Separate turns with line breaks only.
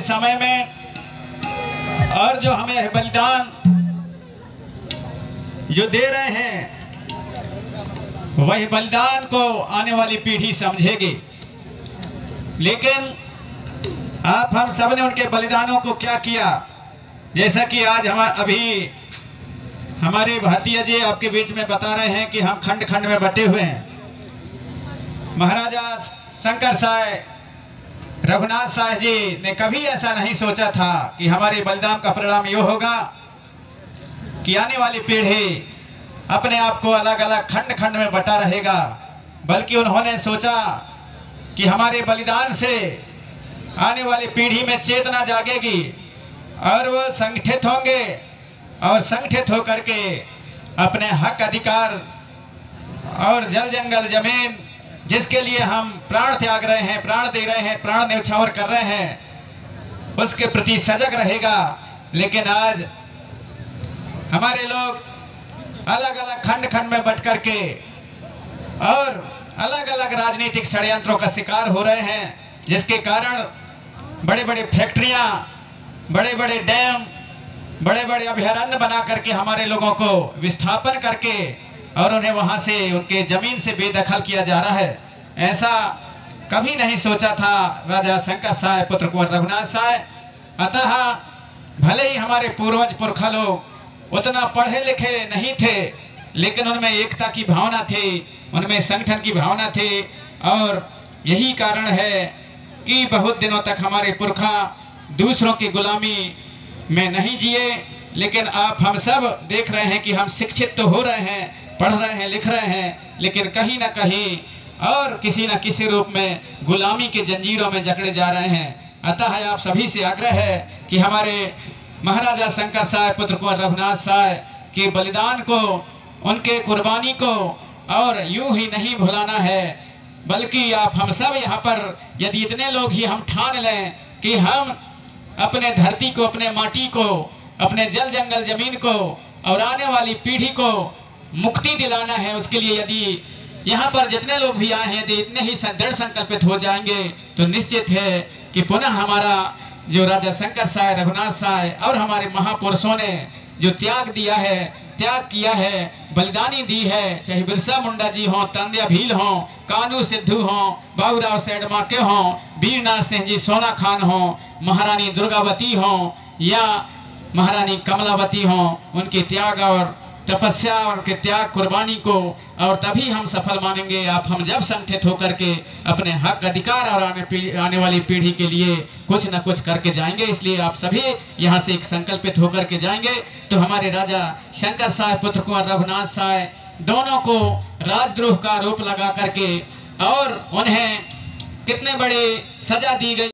समय में और जो हमें बलिदान जो दे रहे हैं, वही बलिदान को आने वाली पीढ़ी समझेगी। लेकिन आप हम सब ने उनके बलिदानों को क्या किया, जैसा कि आज हम अभी हमारे भारतीय जी आपके बीच में बता रहे हैं कि हम खंड खंड में बटे हुए हैं। महाराजा शंकर साय रघुनाथ साय जी ने कभी ऐसा नहीं सोचा था कि हमारे बलिदान का परिणाम ये होगा कि आने वाली पीढ़ी अपने आप को अलग अलग खंड खंड में बटा रहेगा, बल्कि उन्होंने सोचा कि हमारे बलिदान से आने वाली पीढ़ी में चेतना जागेगी और वो संगठित होंगे और संगठित होकर के अपने हक अधिकार और जल जंगल जमीन जिसके लिए हम प्राण त्याग रहे हैं, प्राण दे रहे हैं, प्राण न्यौछावर कर रहे हैं, उसके प्रति सजग रहेगा। लेकिन आज हमारे लोग अलग अलग खंड खंड में बट करके और अलग अलग राजनीतिक षड्यंत्रों का शिकार हो रहे हैं, जिसके कारण बड़े बड़े फैक्ट्रियां, बड़े बड़े डैम, बड़े बड़े अभयारण्य बना करके हमारे लोगों को विस्थापन करके और उन्हें वहां से उनके जमीन से बेदखल किया जा रहा है। ऐसा कभी नहीं सोचा था राजा शंकर साय पुत्र कुंवर रघुनाथ साय। अतः भले ही हमारे पूर्वज पुरखा लोग उतना पढ़े लिखे नहीं थे, लेकिन उनमें एकता की भावना थी, उनमें संगठन की भावना थी, और यही कारण है कि बहुत दिनों तक हमारे पुरखा दूसरों की गुलामी में नहीं जिए। लेकिन आप हम सब देख रहे हैं कि हम शिक्षित तो हो रहे हैं, पढ़ रहे हैं, लिख रहे हैं, लेकिन कहीं ना कहीं और किसी न किसी रूप में गुलामी के जंजीरों में जकड़े जा रहे हैं। अतः आप सभी से आग्रह है कि हमारे महाराजा शंकर साय पुत्र कुंवर रघुनाथ साय के बलिदान को, उनके कुर्बानी को और यूं ही नहीं भुलाना है, बल्कि आप हम सब यहाँ पर यदि इतने लोग ही हम ठान लें कि हम अपने धरती को, अपने माटी को, अपने जल जंगल जमीन को और आने वाली पीढ़ी को मुक्ति दिलाना है, उसके लिए यदि यहाँ पर जितने लोग भी आए हैं यदि इतने ही दृढ़ संकल्पित हो जाएंगे तो निश्चित है कि पुनः हमारा जो राजा शंकर साय, रघुनाथ साय और हमारे महापुरुषों ने जो त्याग दिया है, त्याग किया है, बलिदानी दी है, चाहे बिरसा मुंडा जी हों, तांड्या भील हों, कानू सिद्धू हों, बाबूराव सैडमाके हों, वीरनाथ सिंह जी सोना खान हों, महारानी दुर्गावती हों या महारानी कमलावती हों, उनके त्याग और तपस्या और के त्याग कुर्बानी को और तभी हम सफल मानेंगे। आप हम जब संगठित होकर के अपने हक अधिकार और आने वाली पीढ़ी के लिए कुछ न कुछ करके जाएंगे। इसलिए आप सभी यहाँ से एक संकल्पित होकर के जाएंगे तो हमारे राजा शंकर साय पुत्र कुंवर रघुनाथ साय दोनों को राजद्रोह का आरोप लगा करके और उन्हें कितने बड़े सजा दी गई।